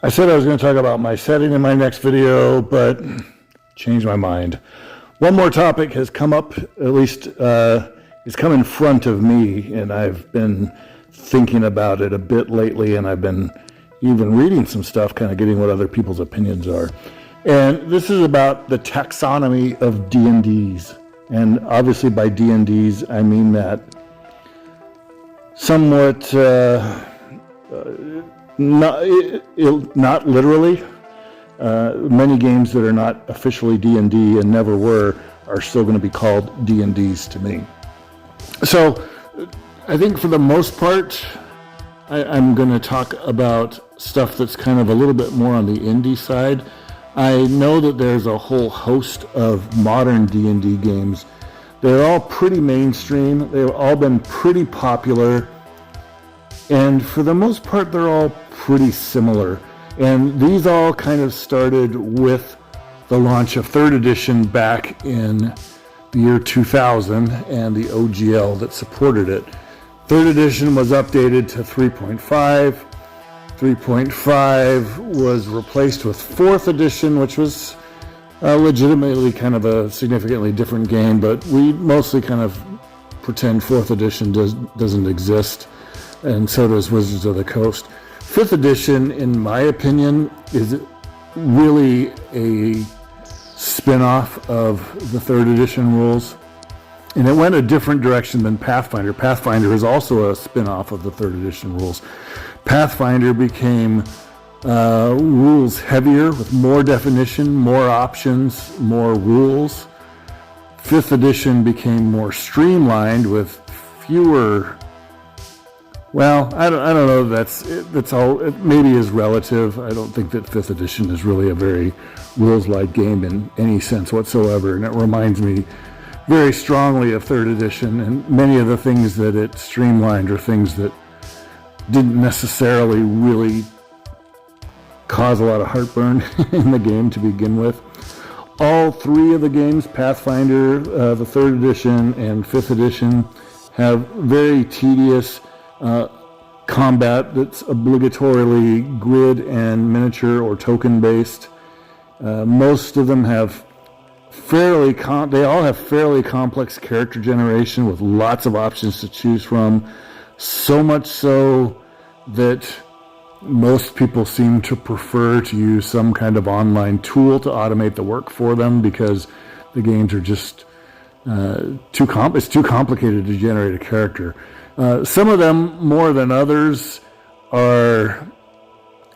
I said I was going to talk about my setting in my next video, but changed my mind. One more topic has come up, at least it's come in front of me, and I've been thinking about it a bit lately, and I've been even reading some stuff, kind of getting what other people's opinions are. And this is about the taxonomy of D&Ds. And obviously by D&Ds, I mean that somewhat, not literally. Many games that are not officially D&D and never were are still going to be called D&Ds to me. So I think for the most part, I'm going to talk about stuff that's kind of a little bit more on the indie side. I know that there's a whole host of modern D&D games. They're all pretty mainstream. They've all been pretty popular. And for the most part, they're all pretty similar. And these all kind of started with the launch of 3rd edition back in the year 2000 and the OGL that supported it. 3rd edition was updated to 3.5. 3.5 was replaced with 4th edition, which was legitimately kind of a significantly different game, but we mostly kind of pretend 4th edition doesn't exist, and so does Wizards of the Coast. 5th edition, in my opinion, is really a spin-off of the 3rd edition rules, and it went a different direction than Pathfinder. Pathfinder is also a spin-off of the 3rd edition rules. Pathfinder became rules heavier with more definition, more options, more rules. 5th edition became more streamlined with fewer. Well, I don't know. That's all. It maybe is relative. I don't think that 5th edition is really a very rules-like game in any sense whatsoever, and it reminds me very strongly of 3rd edition. And many of the things that it streamlined are things that didn't necessarily really cause a lot of heartburn in the game to begin with. All 3 of the games, Pathfinder, the 3rd edition, and 5th edition, have very tedious combat that's obligatorily grid and miniature or token based. Most of them have they all have fairly complex character generation with lots of options to choose from. So much so that most people seem to prefer to use some kind of online tool to automate the work for them because the games are just it's too complicated to generate a character. Some of them, more than others, are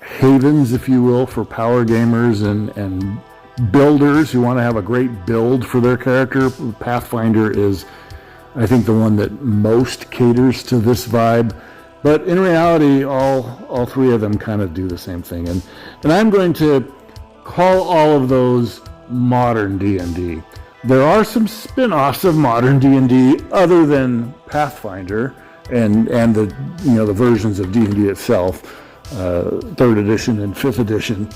havens, if you will, for power gamers and builders who want to have a great build for their character. Pathfinder is, I think, the one that most caters to this vibe. But in reality, all 3 of them kind of do the same thing. And I'm going to call all of those modern D&D. There are some spin-offs of modern D&D other than Pathfinder and the versions of D&D itself, 3rd edition and 5th edition.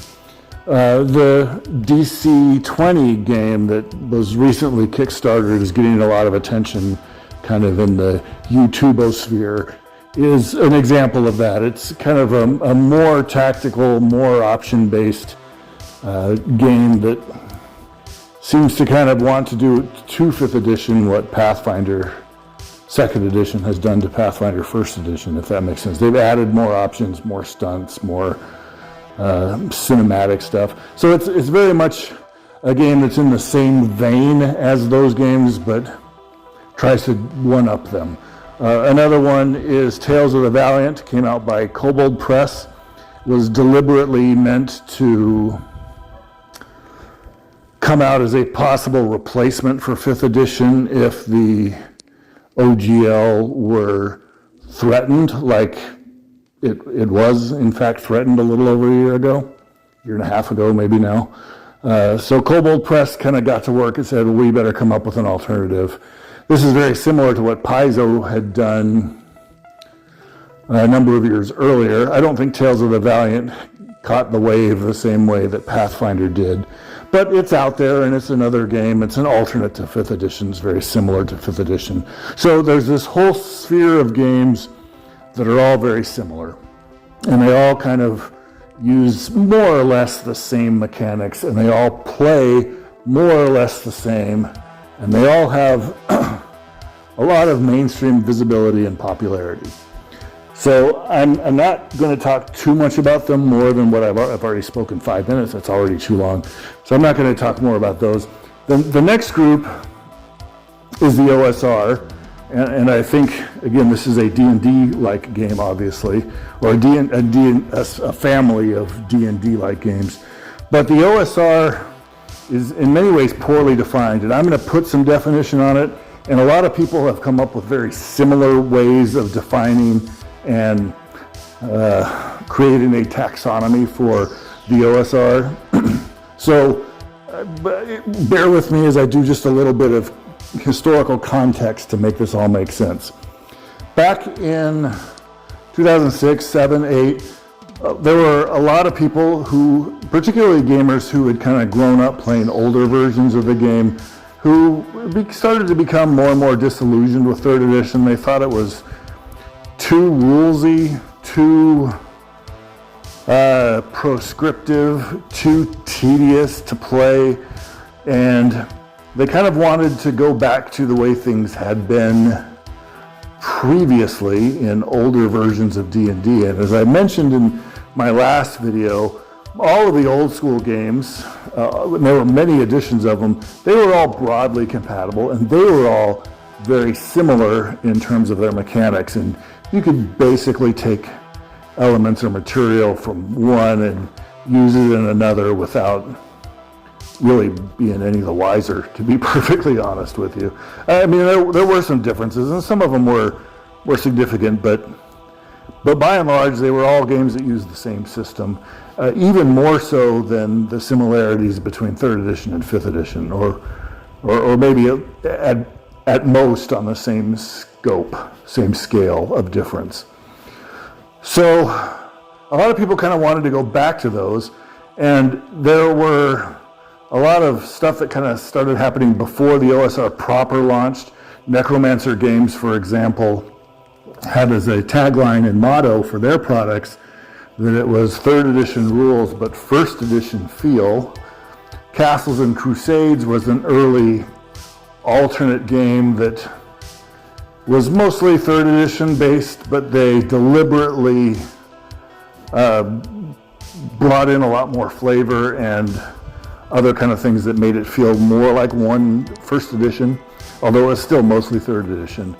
The DC 20 game that was recently kickstarted is getting a lot of attention kind of in the YouTubosphere, is an example of that. It's kind of a more tactical, more option-based game that seems to kind of want to do to 5th edition what Pathfinder 2nd edition has done to Pathfinder 1st edition, if that makes sense. They've added more options, more stunts, more cinematic stuff. So it's very much a game that's in the same vein as those games, but tries to one-up them. Another one is Tales of the Valiant, came out by Kobold Press, was deliberately meant to come out as a possible replacement for 5th edition if the OGL were threatened, like it was in fact threatened a little over a year and a half ago maybe now. So Kobold Press kind of got to work and said, we better come up with an alternative. This is very similar to what Paizo had done a number of years earlier. I don't think Tales of the Valiant caught the wave the same way that Pathfinder did, but it's out there and it's another game. It's an alternate to 5th edition. It's very similar to 5th edition. So there's this whole sphere of games that are all very similar, and they all kind of use more or less the same mechanics, and they all play more or less the same, and they all have a lot of mainstream visibility and popularity. So I'm not going to talk too much about them more than what I've already spoken 5 minutes. That's already too long. So I'm not going to talk more about those. The next group is the OSR, and I think, again, this is a D&D-like game, obviously, or a family of D&D-like games. But the OSR is in many ways poorly defined, and I'm going to put some definition on it, and a lot of people have come up with very similar ways of defining and creating a taxonomy for the OSR. So bear with me as I do just a little bit of historical context to make this all make sense. Back in 2006, 7, 8, there were a lot of people who, particularly gamers who had kind of grown up playing older versions of the game, who started to become more and more disillusioned with 3rd edition. They thought it was too rulesy, too proscriptive, too tedious to play, and they kind of wanted to go back to the way things had been previously in older versions of D&D. And as I mentioned in my last video, all of the old school games, and there were many editions of them, they were all broadly compatible, and they were all very similar in terms of their mechanics. And you could basically take elements or material from one and use it in another without really being any the wiser, to be perfectly honest with you. I mean, there were some differences, and some of them were significant, but by and large, they were all games that used the same system, even more so than the similarities between 3rd edition and 5th edition, or maybe at most on the same scope, same scale of difference. So a lot of people kind of wanted to go back to those, and there were a lot of stuff that kind of started happening before the OSR proper launched. Necromancer Games, for example, had as a tagline and motto for their products that it was 3rd edition rules, but 1st edition feel. Castles and Crusades was an early alternate game that was mostly 3rd edition based, but they deliberately brought in a lot more flavor and other kind of things that made it feel more like 1st edition, although it was still mostly 3rd edition.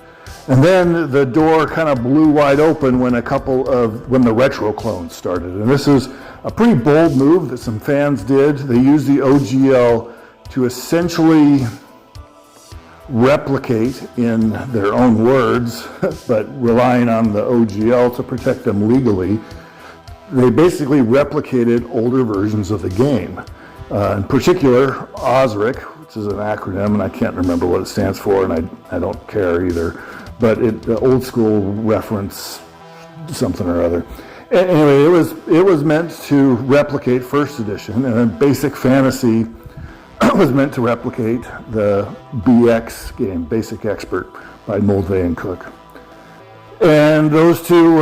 And then the door kind of blew wide open when when the retro clones started. And this is a pretty bold move that some fans did. They used the OGL to essentially replicate, in their own words, but relying on the OGL to protect them legally, they basically replicated older versions of the game. In particular, OSRIC, which is an acronym, and I can't remember what it stands for, and I don't care either, but the old school reference something or other. Anyway, it was meant to replicate 1st edition, and then Basic Fantasy was meant to replicate the BX game, Basic Expert, by Moldvay and Cook. And those two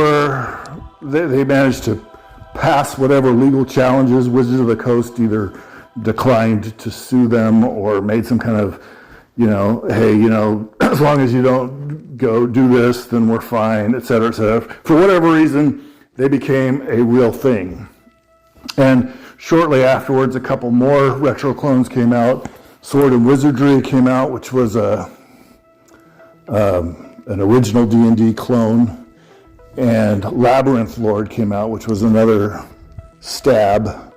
they managed to pass whatever legal challenges. Wizards of the Coast either declined to sue them or made some kind of, hey, as long as you don't go do this, then we're fine, et cetera, et cetera. For whatever reason, they became a real thing. And shortly afterwards, a couple more retro clones came out. Sword and Wizardry came out, which was an original D&D clone. And Labyrinth Lord came out, which was another stab,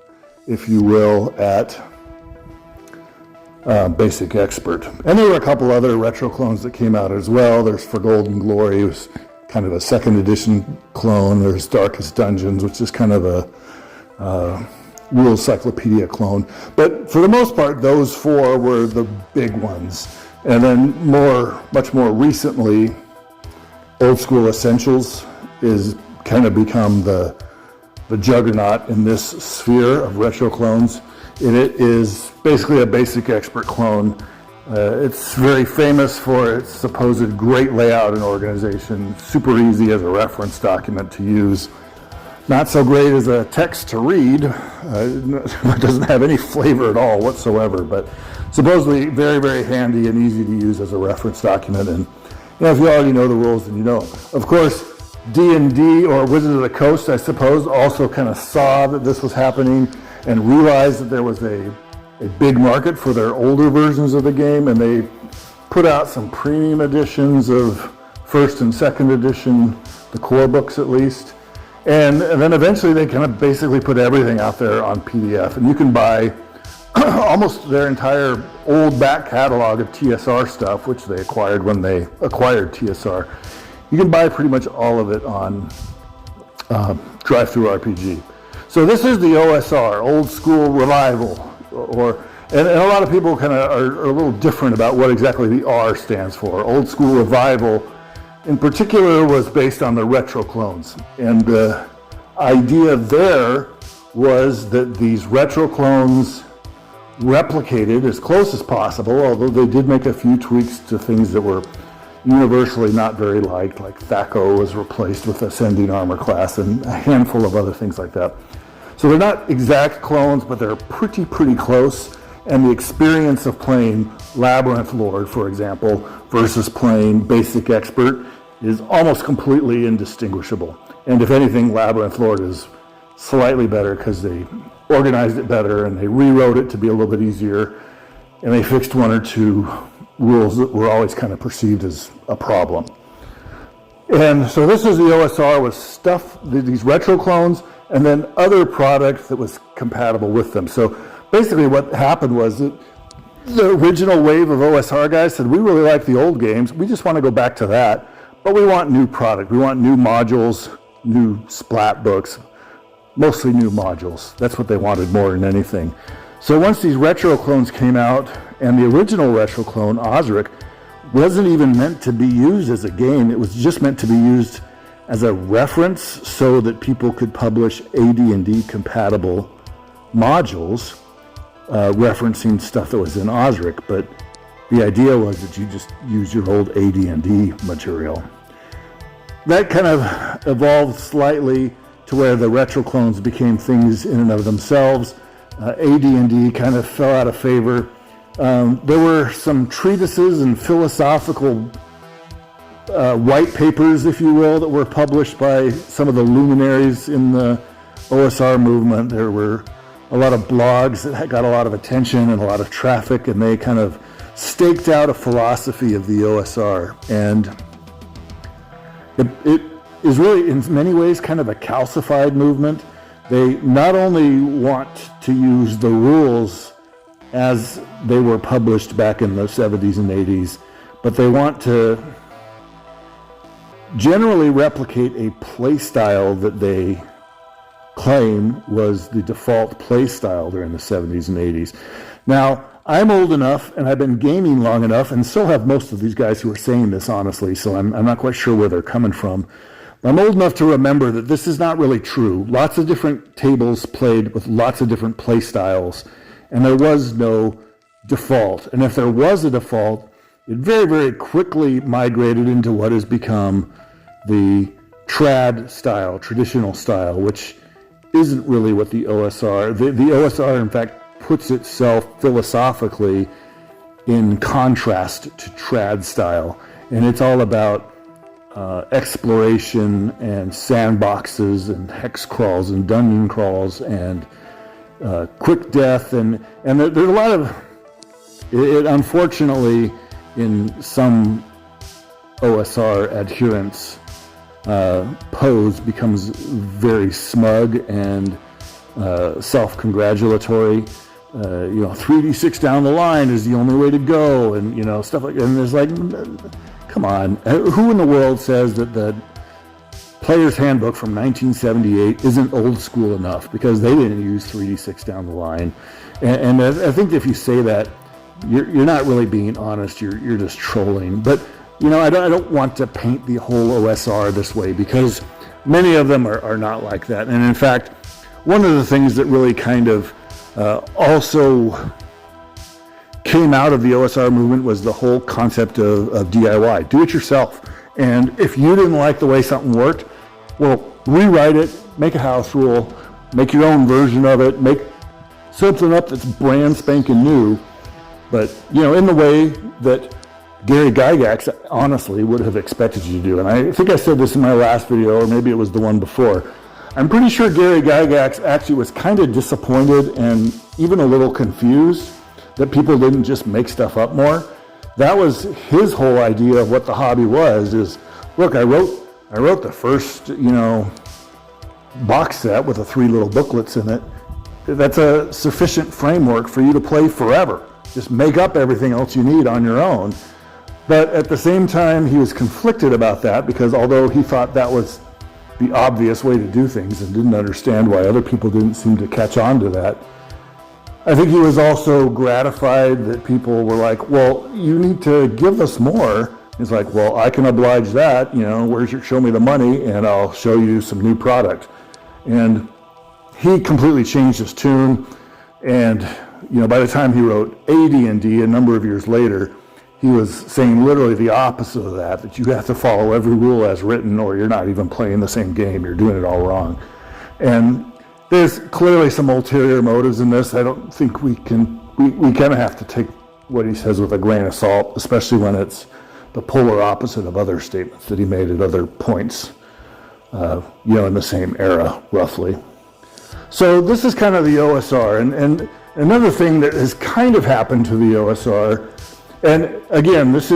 if you will, at Basic Expert. And there were a couple other retro clones that came out as well. There's For Golden Glory, it was kind of a 2nd edition clone. There's Darkest Dungeons, which is kind of a Rules Cyclopedia clone. But for the most part, those 4 were the big ones. And then much more recently, Old School Essentials is kind of become the juggernaut in this sphere of retro clones. And it is basically a Basic Expert clone. It's very famous for its supposed great layout and organization, super easy as a reference document to use. not so great as a text to read. It doesn't have any flavor at all whatsoever, but supposedly very, very handy and easy to use as a reference document. And if you already know the rules, then you know. Of course, D&D, or Wizards of the Coast, I suppose, also kind of saw that this was happening and realized that there was a big market for their older versions of the game, and they put out some premium editions of first and second edition, the core books at least. And then eventually they kind of basically put everything out there on PDF, and you can buy almost their entire old back catalog of TSR stuff, which they acquired when they acquired TSR. You can buy pretty much all of it on Drive-Thru-RPG. So this is the OSR, Old School Revival, and a lot of people kind of are a little different about what exactly the R stands for. Old School Revival, in particular, was based on the retro clones, and the idea there was that these retro clones replicated as close as possible, although they did make a few tweaks to things that were universally not very liked, like THAC0 was replaced with Ascending Armor class and a handful of other things like that. So they're not exact clones, but they're pretty close, and the experience of playing Labyrinth Lord, for example, versus playing Basic Expert is almost completely indistinguishable. And if anything, Labyrinth Lord is slightly better because they organized it better and they rewrote it to be a little bit easier, and they fixed one or two rules that were always kind of perceived as a problem. And so this is the OSR with stuff, these retro clones, and then other products that was compatible with them. So basically what happened was that the original wave of OSR guys said, we really like the old games, we just want to go back to that, but we want new product, we want new modules, new splat books, mostly new modules. That's what they wanted more than anything. So once these retro clones came out, and the original retro clone, Osric, wasn't even meant to be used as a game, it was just meant to be used as a reference so that people could publish AD&D compatible modules referencing stuff that was in Osric, but the idea was that you just use your old AD&D material. That kind of evolved slightly to where the retro clones became things in and of themselves. AD&D kind of fell out of favor. There were some treatises and philosophical white papers, if you will, that were published by some of the luminaries in the OSR movement. There were a lot of blogs that got a lot of attention and a lot of traffic, and they kind of staked out a philosophy of the OSR. And it is really, in many ways, kind of a calcified movement. They not only want to use the rules as they were published back in the 70s and 80s, but they want to generally replicate a play style that they claim was the default play style during the 70s and 80s. Now, I'm old enough, and I've been gaming long enough, and so have most of these guys who are saying this, honestly, so I'm not quite sure where they're coming from. I'm old enough to remember that this is not really true. Lots of different tables played with lots of different play styles, and there was no default. And if there was a default, it very, very quickly migrated into what has become the trad style, traditional style, which isn't really what the OSR, the OSR in fact puts itself philosophically in contrast to trad style. And it's all about exploration and sandboxes and hex crawls and dungeon crawls and quick death. And there's a lot of, it unfortunately, in some OSR adherents, pose becomes very smug and self-congratulatory. 3d6 down the line is the only way to go, and stuff like that. And there's like, come on, who in the world says that the Player's Handbook from 1978 isn't old school enough? Because they didn't use 3d6 down the line. And I think if you say that, you're not really being honest. You're just trolling. But I don't want to paint the whole OSR this way, because many of them are not like that. And in fact, one of the things that really kind of also came out of the OSR movement was the whole concept of DIY, do it yourself. And if you didn't like the way something worked, well, rewrite it, make a house rule, make your own version of it, make something up that's brand spanking new, but in the way that Gary Gygax honestly would have expected you to do. And I think I said this in my last video, or maybe it was the one before. I'm pretty sure Gary Gygax actually was kind of disappointed and even a little confused that people didn't just make stuff up more. That was his whole idea of what the hobby was, is, look, I wrote the first, box set with the 3 little booklets in it. That's a sufficient framework for you to play forever. Just make up everything else you need on your own. But at the same time, he was conflicted about that, because although he thought that was the obvious way to do things and didn't understand why other people didn't seem to catch on to that, I think he was also gratified that people were like, well, you need to give us more. He's like, well, I can oblige that, show me the money and I'll show you some new product. And he completely changed his tune. And, by the time he wrote a D&D a number of years later, he was saying literally the opposite of that you have to follow every rule as written or you're not even playing the same game, you're doing it all wrong. And there's clearly some ulterior motives in this. I don't think we kind of have to take what he says with a grain of salt, especially when it's the polar opposite of other statements that he made at other points, in the same era, roughly. So this is kind of the OSR. And another thing that has kind of happened to the OSR, and again, this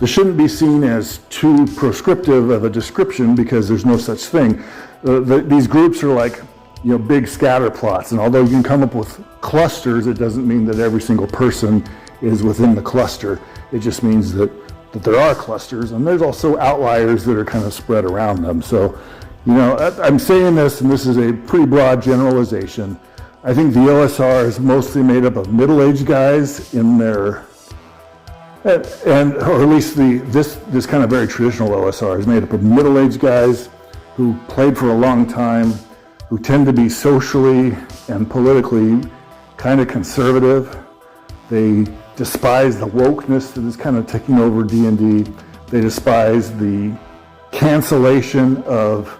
shouldn't be seen as too prescriptive of a description because there's no such thing. These groups are like, big scatter plots, and although you can come up with clusters, it doesn't mean that every single person is within the cluster. It just means that there are clusters, and there's also outliers that are kind of spread around them. So, I'm saying this, and this is a pretty broad generalization. I think the OSR is mostly made up of middle-aged guys in their, or at least this kind of very traditional OSR is made up of middle-aged guys who played for a long time, who tend to be socially and politically kind of conservative. They despise the wokeness that is kind of taking over D&D. They despise the cancellation of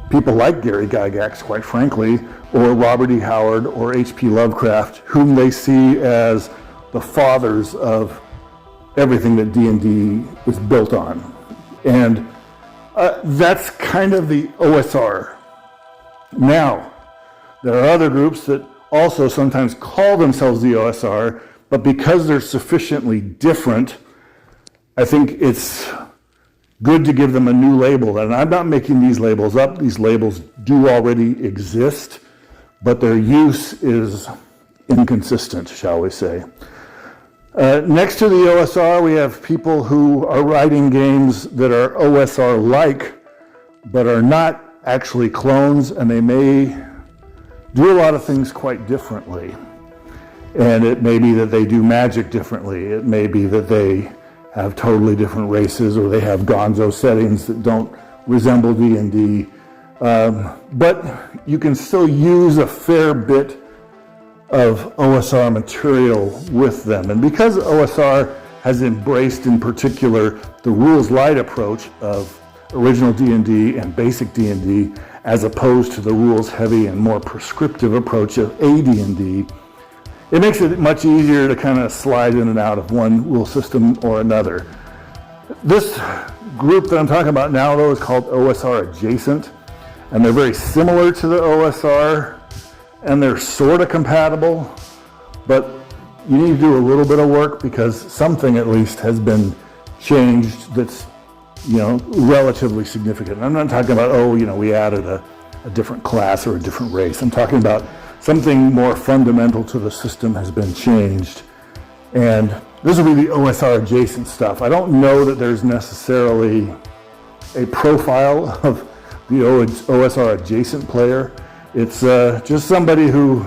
people like Gary Gygax, quite frankly, or Robert E. Howard or H.P. Lovecraft, whom they see as the fathers of everything that D&D was built on. And that's kind of the OSR. Now, there are other groups that also sometimes call themselves the OSR, but because they're sufficiently different, I think it's good to give them a new label. And I'm not making these labels up. These labels do already exist, but their use is inconsistent, shall we say. Next to the OSR, we have people who are writing games that are OSR-like, but are not actually clones, and they may do a lot of things quite differently. And it may be that they do magic differently. It may be that they have totally different races, or they have gonzo settings that don't resemble D&D. But you can still use a fair bit of OSR material with them. And because OSR has embraced in particular the rules light approach of original D&D and basic D&D, as opposed to the rules heavy and more prescriptive approach of AD&D, it makes it much easier to kind of slide in and out of one rule system or another. This group that I'm talking about now, though, is called OSR adjacent, and they're very similar to the OSR, and they're sort of compatible, but you need to do a little bit of work because something at least has been changed that's, relatively significant. And I'm not talking about, we added a different class or a different race. I'm talking about something more fundamental to the system has been changed. And this will be the OSR adjacent stuff. I don't know that there's necessarily a profile of the OSR adjacent player. It's just somebody who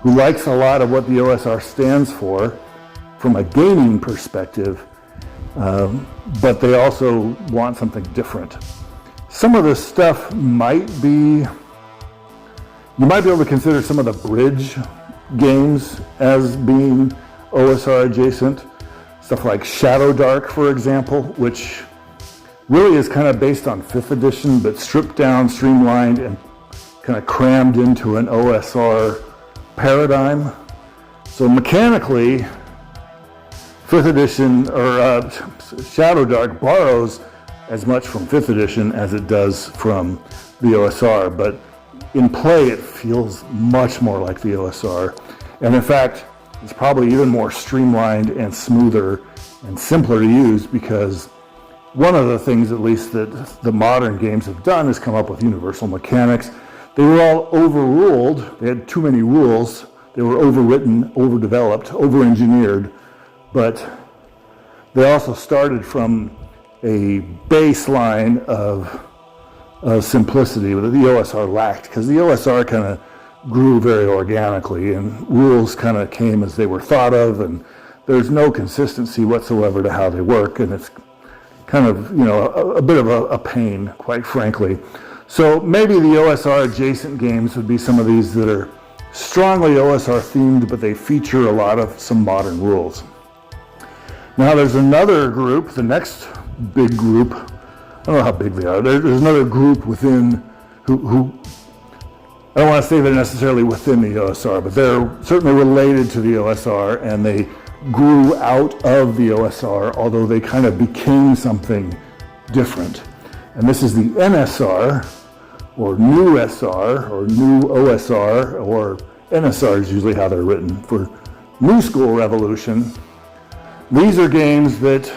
likes a lot of what the OSR stands for from a gaming perspective, but they also want something different. Some of this stuff you might be able to consider some of the bridge games as being OSR adjacent. Stuff like Shadow Dark, for example, which really is kind of based on 5th edition, but stripped down, streamlined, and kind of crammed into an OSR paradigm. So mechanically, 5th edition, or Shadow Dark, borrows as much from 5th edition as it does from the OSR, but in play it feels much more like the OSR. And in fact, it's probably even more streamlined and smoother and simpler to use, because one of the things, at least, that the modern games have done is come up with universal mechanics. They were all overruled. They had too many rules. They were overwritten, overdeveloped, over-engineered. But they also started from a baseline of simplicity that the OSR lacked, because the OSR kind of grew very organically, and rules kind of came as they were thought of, and there's no consistency whatsoever to how they work, and it's kind of, a bit of a pain, quite frankly. So maybe the OSR adjacent games would be some of these that are strongly OSR themed, but they feature a lot of some modern rules. Now there's another group, the next big group, I don't know how big they are, there's another group within who I don't want to say they're necessarily within the OSR, but they're certainly related to the OSR, and they grew out of the OSR, although they kind of became something different. And this is the NSR, or New SR, or New OSR, or NSR is usually how they're written, for New School Revolution. These are games that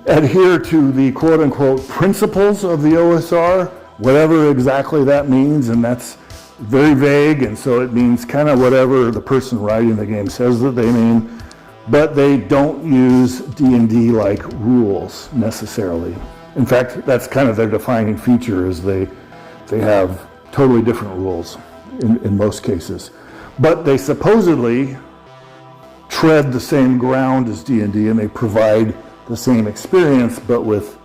adhere to the quote-unquote principles of the OSR, whatever exactly that means, and that's very vague, and so it means kind of whatever the person writing the game says that they mean, but they don't use D&D like rules necessarily. In fact, that's kind of their defining feature, is they have totally different rules in most cases. But they supposedly tread the same ground as D&D, and they provide the same experience, but with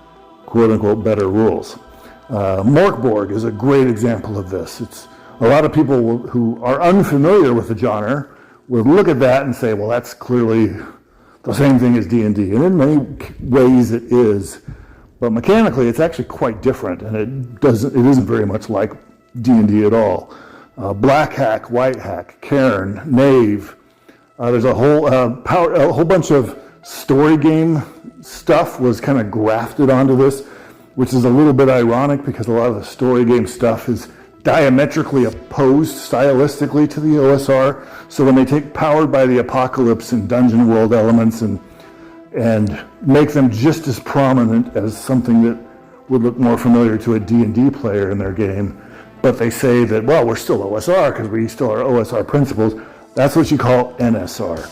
quote-unquote better rules. Morkborg is a great example of this. It's a lot of people who are unfamiliar with the genre would look at that and say, well, that's clearly the same thing as D&D. And in many ways it is, but mechanically it's actually quite different, and it isn't very much like D&D at all. Black Hack, White Hack, Cairn, Knave. There's a whole bunch of story game stuff was kind of grafted onto this, which is a little bit ironic because a lot of the story game stuff is diametrically opposed stylistically to the OSR. So when they take Powered by the Apocalypse and Dungeon World elements and make them just as prominent as something that would look more familiar to a D&D player in their game, but they say that, well, we're still OSR because we still are OSR principles, that's what you call NSR.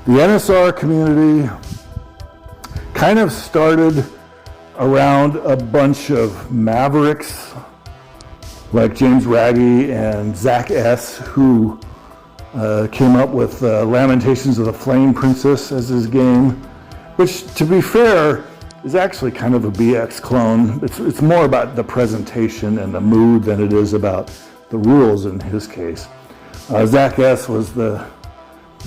The NSR community kind of started around a bunch of mavericks like James Raggi and Zach S., who came up with Lamentations of the Flame Princess as his game, which, to be fair, is actually kind of a BX clone. It's more about the presentation and the mood than it is about the rules in his case. Zach S. was the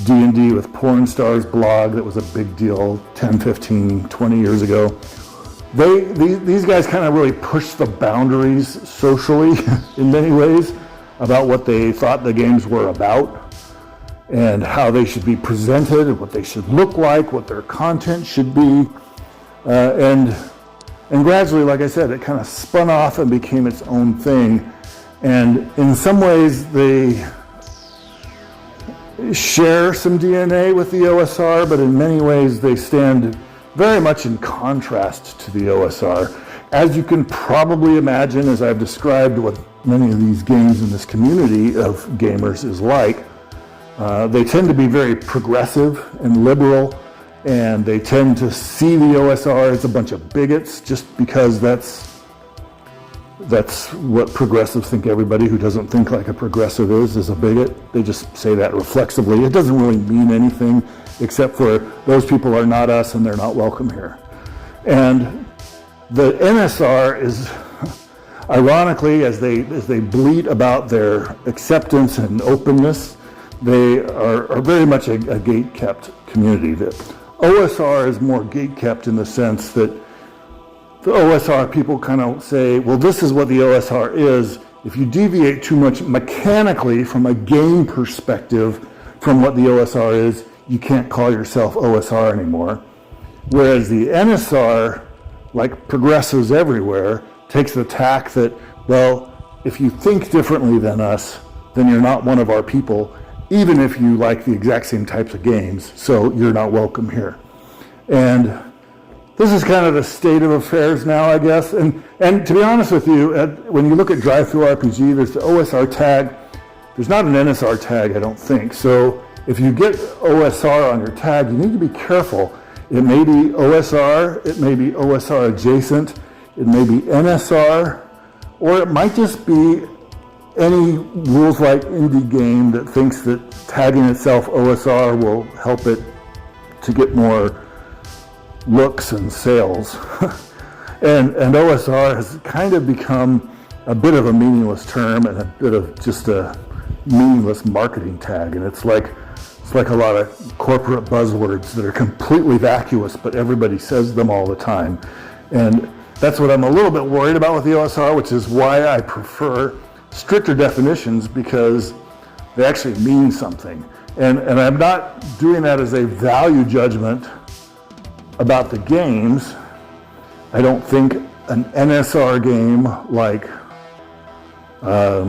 D&D with Porn Stars blog that was a big deal 10, 15, 20 years ago. These guys kind of really pushed the boundaries socially in many ways about what they thought the games were about and how they should be presented and what they should look like, what their content should be. And gradually, like I said, it kind of spun off and became its own thing. And in some ways, they share some DNA with the OSR, but in many ways, they stand very much in contrast to the OSR. As you can probably imagine, as I've described what many of these games in this community of gamers is like, they tend to be very progressive and liberal, and they tend to see the OSR as a bunch of bigots just because that's what progressives think. Everybody who doesn't think like a progressive is a bigot. They just say that reflexively. It doesn't really mean anything except for those people are not us and they're not welcome here. And the NSR is, ironically, as they bleat about their acceptance and openness, they are very much a gate-kept community. The OSR is more gate-kept in the sense that the OSR, people kind of say, well, this is what the OSR is. If you deviate too much mechanically from a game perspective from what the OSR is, you can't call yourself OSR anymore. Whereas the NSR, like progressives everywhere, takes the tack that, well, if you think differently than us, then you're not one of our people, even if you like the exact same types of games, so you're not welcome here. And this is kind of the state of affairs now, I guess. And to be honest with you, when you look at Drive-Thru RPG, there's the OSR tag. There's not an NSR tag, I don't think. So if you get OSR on your tag, you need to be careful. It may be OSR, it may be OSR adjacent, it may be NSR, or it might just be any rules like indie game that thinks that tagging itself OSR will help it to get more looks and sales. and OSR has kind of become a bit of a meaningless term and a bit of just a meaningless marketing tag. And it's like a lot of corporate buzzwords that are completely vacuous, but everybody says them all the time. And that's what I'm a little bit worried about with the OSR, which is why I prefer stricter definitions, because they actually mean something. And I'm not doing that as a value judgment about the games. I don't think an NSR game like, I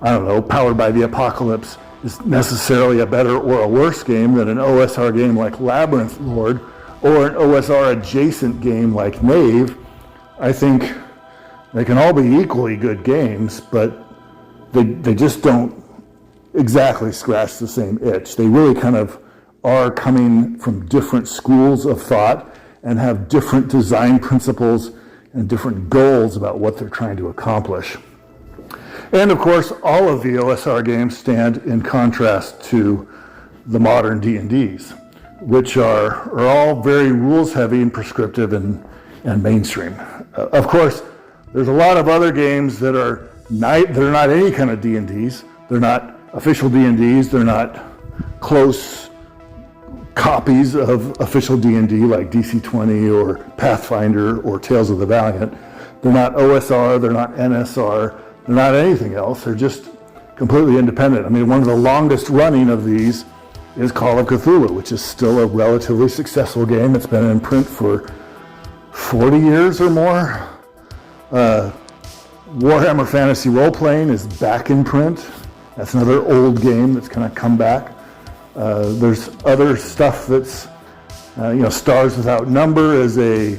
don't know, Powered by the Apocalypse is necessarily a better or a worse game than an OSR game like Labyrinth Lord or an OSR adjacent game like Knave. I think they can all be equally good games, but they just don't exactly scratch the same itch. They really kind of are coming from different schools of thought and have different design principles and different goals about what they're trying to accomplish. And of course, all of the OSR games stand in contrast to the modern D&Ds, which are all very rules heavy and prescriptive and mainstream. Of course, there's a lot of other games that are not any kind of D&Ds. They're not official D&Ds. They're not close copies of official D&D like DC-20 or Pathfinder or Tales of the Valiant. They're not OSR, they're not NSR, they're not anything else. They're just completely independent. I mean, one of the longest running of these is Call of Cthulhu, which is still a relatively successful game. It's been in print for 40 years or more. Warhammer Fantasy Role-Playing is back in print. That's another old game that's kind of come back. There's other stuff that's, Stars Without Number is a,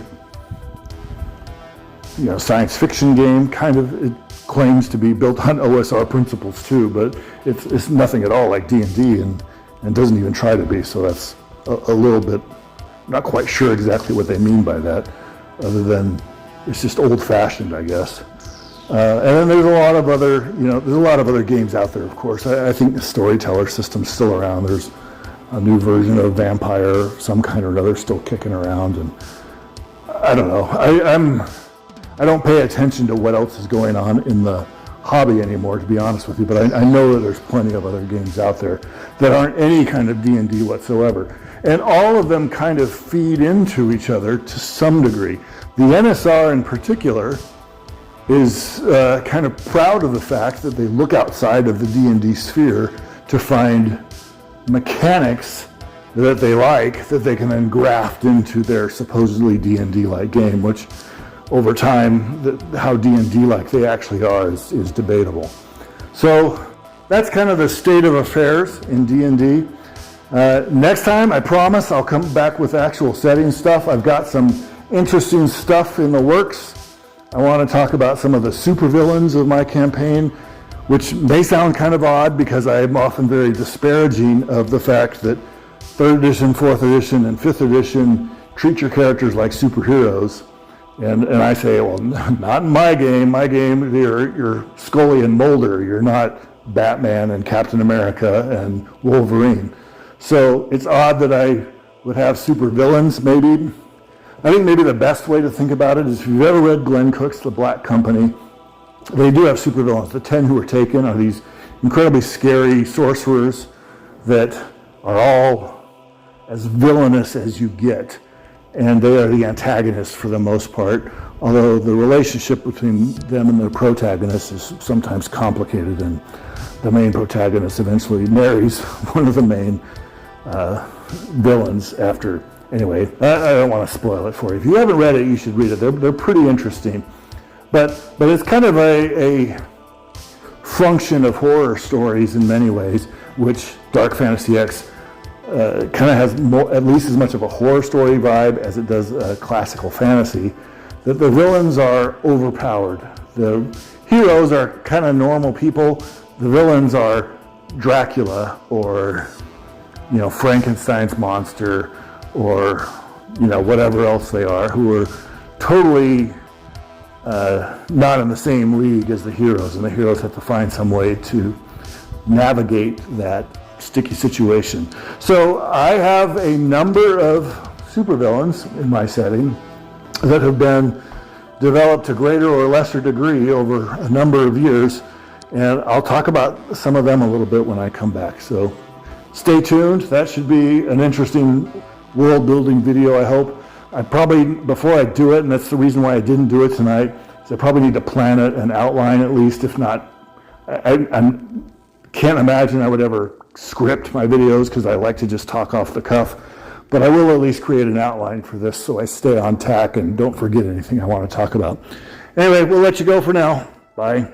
science fiction game. Kind of, it claims to be built on OSR principles too, but it's nothing at all like D&D and doesn't even try to be. So that's a little bit, not quite sure exactly what they mean by that, other than it's just old-fashioned, I guess. And then there's a lot of other, games out there, of course. I think the storyteller system's still around. There's a new version of Vampire, some kind or another, still kicking around. And I don't know. I don't pay attention to what else is going on in the hobby anymore, to be honest with you. But I know that there's plenty of other games out there that aren't any kind of D&D whatsoever. And all of them kind of feed into each other to some degree. The NSR in particular is kind of proud of the fact that they look outside of the D&D sphere to find mechanics that they like, that they can then graft into their supposedly D&D-like game, which over time, how D&D-like they actually are is debatable. So that's kind of the state of affairs in D&D. Next time, I promise, I'll come back with actual setting stuff. I've got some interesting stuff in the works. I want to talk about some of the supervillains of my campaign, which may sound kind of odd because I am often very disparaging of the fact that 3rd edition, 4th edition, and 5th edition treat your characters like superheroes. And I say, well, not in my game. My game, you're Scully and Mulder. You're not Batman and Captain America and Wolverine. So it's odd that I would have supervillains, maybe. I think maybe the best way to think about it is if you've ever read Glenn Cook's The Black Company, they do have supervillains. The 10 who are taken are these incredibly scary sorcerers that are all as villainous as you get. and they are the antagonists for the most part, although the relationship between them and the protagonist is sometimes complicated, and the main protagonist eventually marries one of the main villains after. Anyway, I don't want to spoil it for you. If you haven't read it, you should read it. They're pretty interesting. But it's kind of a function of horror stories in many ways, which Dark Fantasy X kind of has at least as much of a horror story vibe as it does classical fantasy. That the villains are overpowered. The heroes are kind of normal people. The villains are Dracula or, Frankenstein's monster or, whatever else they are, who are totally not in the same league as the heroes, and the heroes have to find some way to navigate that sticky situation. So I have a number of supervillains in my setting that have been developed to greater or lesser degree over a number of years, and I'll talk about some of them a little bit when I come back. So stay tuned. That should be an interesting world building video, I hope. I probably, before I do it, and that's the reason why I didn't do it tonight, is I probably need to plan it and outline at least. If not, I can't imagine I would ever script my videos because I like to just talk off the cuff. But I will at least create an outline for this so I stay on tack and don't forget anything I want to talk about. Anyway, we'll let you go for now. Bye.